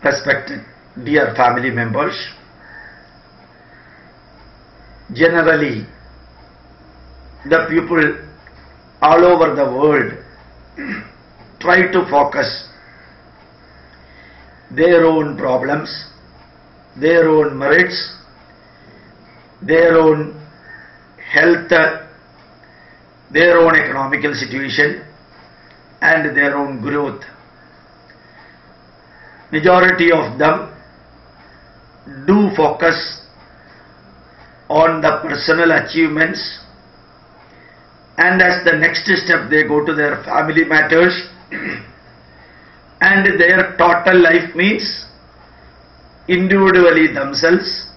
Respected dear family members, generally the people all over the world try to focus their own problems, their own merits, their own health, their own economical situation and their own growth. Majority of them do focus on the personal achievements, and as the next step they go to their family matters and their total life means individually themselves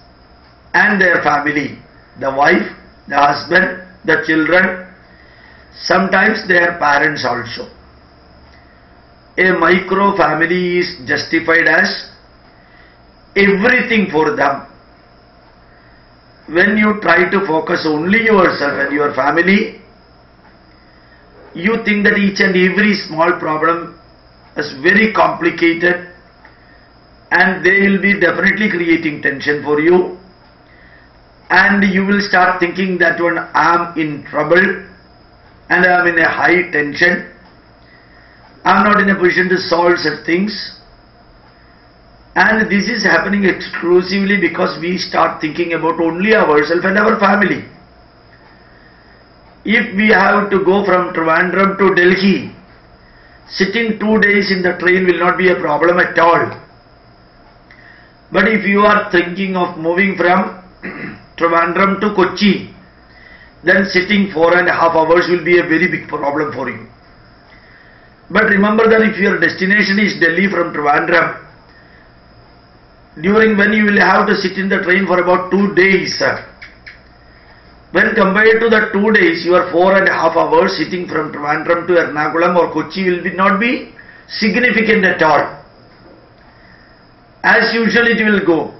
and their family, the wife, the husband, the children, sometimes their parents also. A micro family is justified as everything for them. When you try to focus only yourself and your family, you think that each and every small problem is very complicated and they will be definitely creating tension for you, and you will start thinking that when I am in trouble and I am in a high tension, I am not in a position to solve such things. And this is happening exclusively because we start thinking about only ourselves and our family. If we have to go from Trivandrum to Delhi, sitting 2 days in the train will not be a problem at all. But if you are thinking of moving from Trivandrum to Kochi, then sitting 4.5 hours will be a very big problem for you. But remember that if your destination is Delhi from Trivandrum, during when you will have to sit in the train for about 2 days, when compared to the 2 days, your 4.5 hours sitting from Trivandrum to Ernakulam or Kochi will not be significant at all. As usual it will go.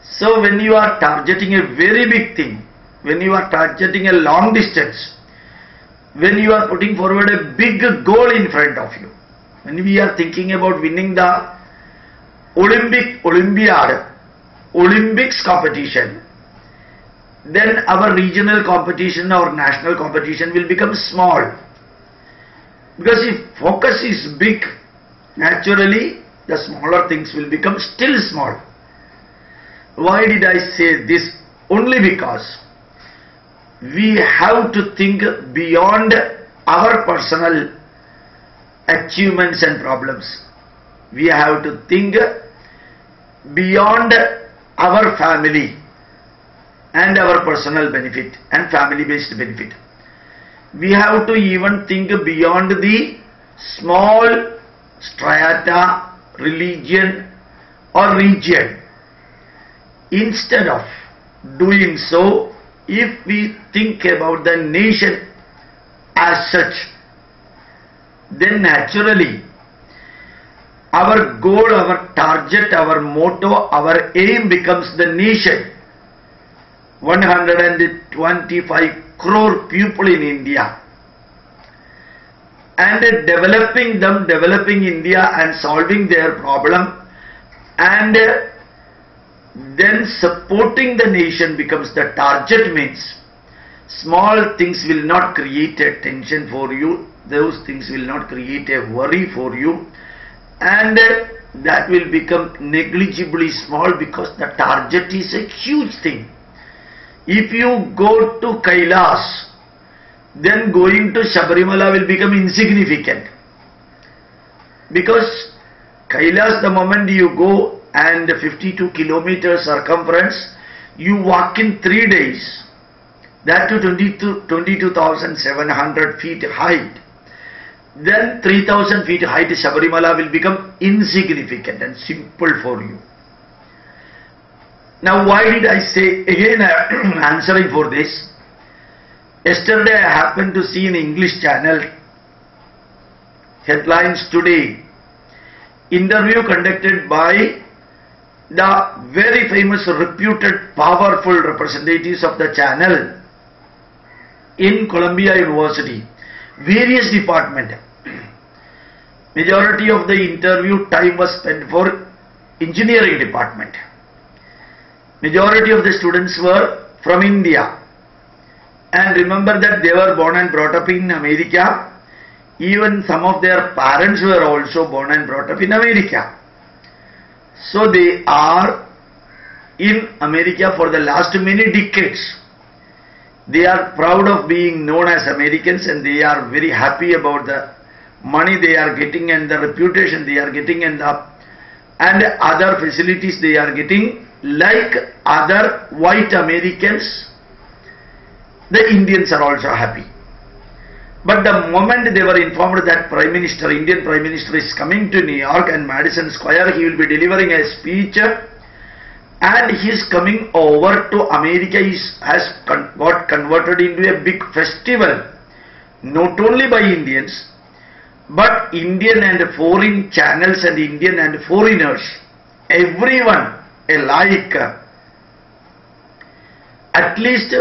So when you are targeting a very big thing, when you are targeting a long distance, when you are putting forward a big goal in front of you, when we are thinking about winning the Olympics competition, then our regional competition or national competition will become small. Because if focus is big, naturally the smaller things will become still small. Why did I say this? Only because we have to think beyond our personal achievements and problems. We have to think beyond our family and our personal benefit and family based benefit. We have to even think beyond the small strata, religion or region. Instead of doing so, if we think about the nation as such, then naturally our goal, our target, our motto, our aim becomes the nation. 125 crore people in India, and developing them, developing India and solving their problem, and then supporting the nation becomes the target. Means small things will not create a tension for you, those things will not create a worry for you, and that will become negligibly small because the target is a huge thing. If you go to Kailas, then going to Sabarimala will become insignificant. Because Kailas, the moment you go and 52 kilometers circumference, you walk in 3 days, that to 22,700 feet height. Then 3,000 feet height Sabarimala will become insignificant and simple for you. Now why did I say, again answering for this, yesterday I happened to see in English channel, headlines today, interview conducted by the very famous, reputed, powerful representatives of the channel in Columbia University, various departments. Majority of the interview time was spent for engineering department. Majority of the students were from India. And remember that they were born and brought up in America. Even some of their parents were also born and brought up in America. So they are in America for the last many decades. They are proud of being known as Americans, and they are very happy about the money they are getting and the reputation they are getting and other facilities they are getting. Like other white Americans, the Indians are also happy. But the moment they were informed that Indian Prime Minister is coming to New York and Madison Square, he will be delivering a speech, and he is coming over to America, has got converted into a big festival, not only by Indians, but Indian and foreign channels and Indian and foreigners, everyone alike. At least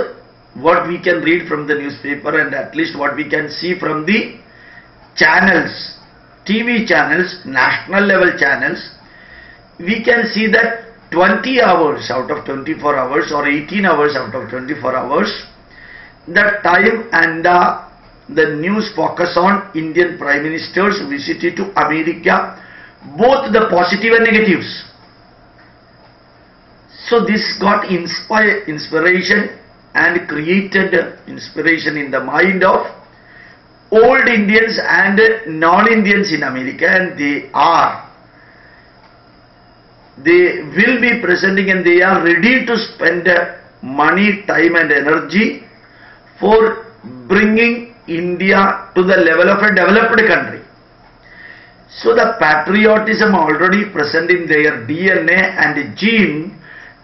what we can read from the newspaper and at least what we can see from the channels, TV channels, national level channels, we can see that 20 hours out of 24 hours or 18 hours out of 24 hours, the time and the news focus on Indian Prime Minister's visit to America, both the positive and negatives. So this got inspiration and created inspiration in the mind of old Indians and non-Indians in America, and they will be presenting and they are ready to spend money, time and energy for bringing India to the level of a developed country. So the patriotism already present in their DNA and gene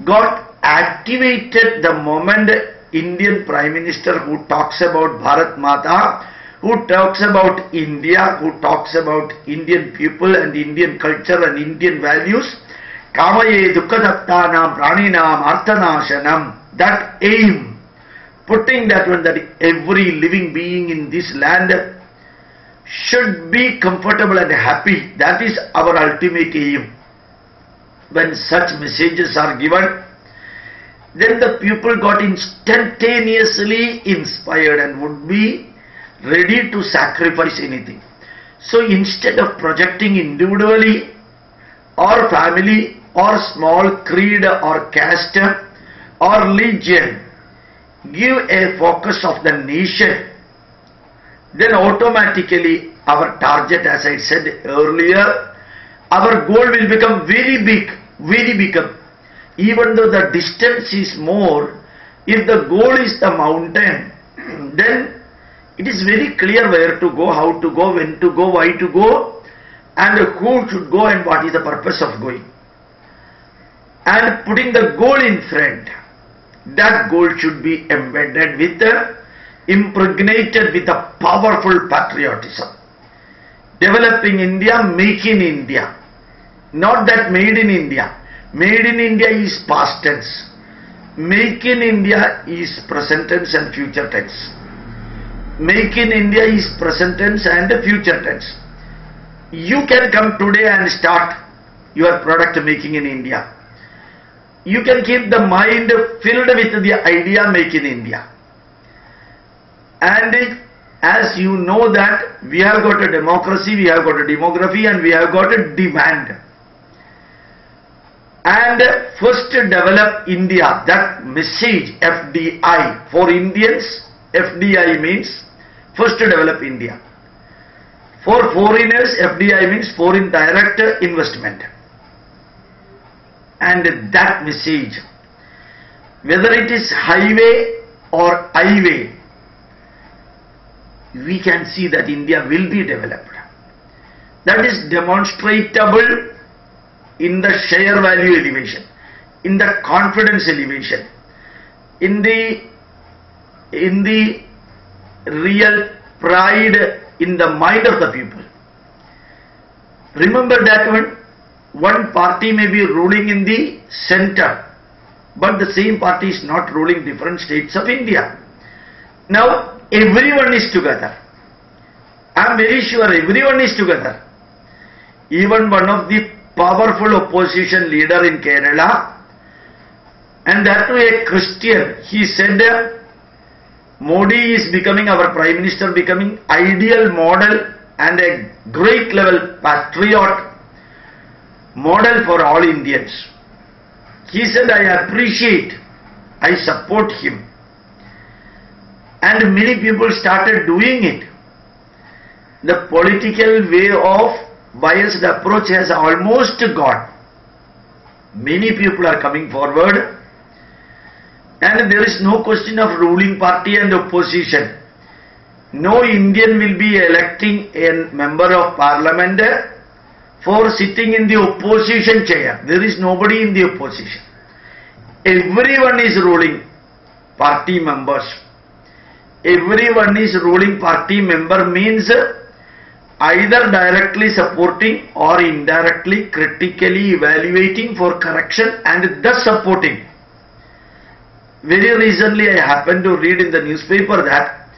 got activated the moment Indian Prime Minister, who talks about Bharat Mata, who talks about India, who talks about Indian people and Indian culture and Indian values, Kamaye Dukkadatthanam Praninam Arthanashanam, that aim, putting that one, that every living being in this land should be comfortable and happy. That is our ultimate aim. When such messages are given, then the people got instantaneously inspired and would be ready to sacrifice anything. So instead of projecting individually or family or small creed or caste or religion, give a focus of the nation, then automatically our target, as I said earlier, our goal will become very big, very big. Even though the distance is more, if the goal is the mountain, then it is very clear where to go, how to go, when to go, why to go, and who should go and what is the purpose of going. And putting the goal in front, that goal should be embedded with, impregnated with a powerful patriotism. Developing India, make in India. Not that made in India. Made in India is past tense. Make in India is present tense and future tense. Make in India is present tense and future tense. You can come today and start your product making in India. You can keep the mind filled with the idea make in India. And as you know that we have got a democracy, we have got a demography, and we have got a demand. And first develop India, that message FDI for Indians, FDI means first develop India. For foreigners, FDI means foreign direct investment. And that message, whether it is highway or highway, we can see that India will be developed. That is demonstrable in the share value elevation, in the confidence elevation, in the real pride in the mind of the people. Remember that one party may be ruling in the center, but the same party is not ruling different states of India. Now everyone is together. I am very sure everyone is together. even one of the powerful opposition leader in Kerala, and that too a Christian, he said, Modi is becoming, our Prime Minister becoming ideal model and a great level patriot model for all Indians. He said, I appreciate, I support him. And many people started doing it. The political way of biased approach has almost gone. Many people are coming forward, and there is no question of ruling party and opposition. No Indian will be electing a member of parliament for sitting in the opposition chair. There is nobody in the opposition. Everyone is ruling party members. Everyone is ruling party member means either directly supporting or indirectly critically evaluating for correction and thus supporting. Very recently I happened to read in the newspaper that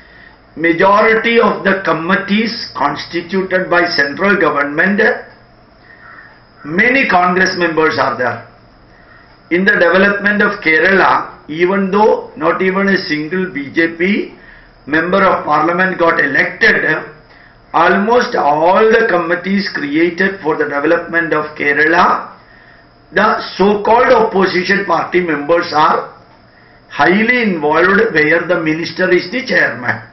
majority of the committees constituted by central government, many Congress members are there. In the development of Kerala, even though not even a single BJP member of parliament got elected, almost all the committees created for the development of Kerala, the so-called opposition party members are highly involved, where the minister is the chairman.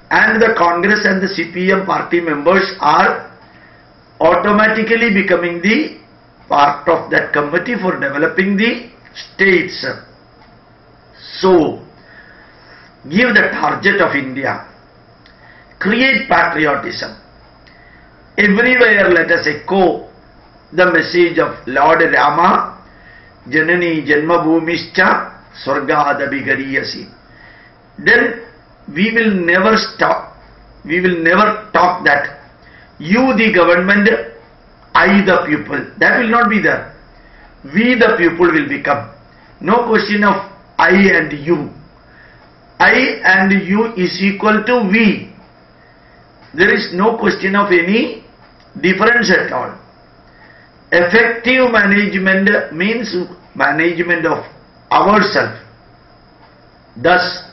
And the Congress and the CPM party members are automatically becoming the part of that committee for developing the states. So, give the target of India. Create patriotism. Everywhere let us echo the message of Lord Rama, Janani Janmabhumischa Swargadabhigariyasi. Then we will never stop. We will never talk that you the government, I the people. That will not be there. We the people will become. No question of I and you. I and you is equal to we. There is no question of any difference at all. Effective management means management of ourselves. Thus,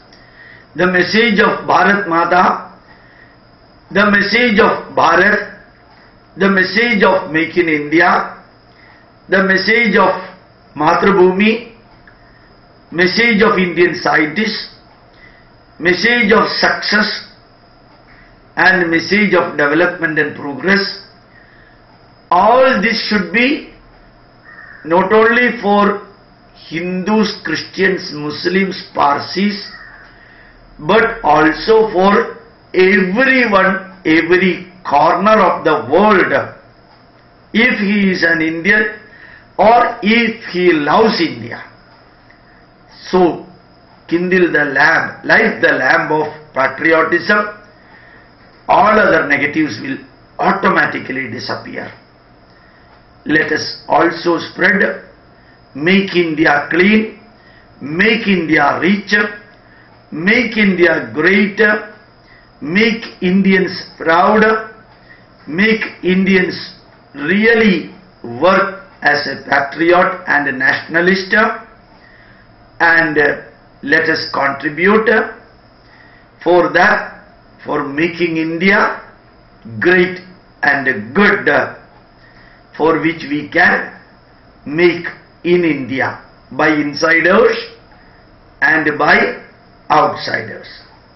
the message of Bharat Mata, the message of Bharat, the message of Make in India, the message of Matrabhumi, message of Indian scientists, message of success and message of development and progress, all this should be not only for Hindus, Christians, Muslims, Parsis, but also for everyone, every corner of the world, if he is an Indian or if he loves India. So, kindle the lamp, light the lamp of patriotism, all other negatives will automatically disappear. Let us also spread Make India clean, Make India rich, Make India great, make Indians proud, make Indians really work as a patriot and a nationalist, and let us contribute for that, for making India great and good, for which we can make in India by insiders and by outsiders.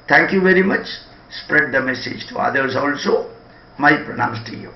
Thank you very much. Spread the message to others also. My pranams to you.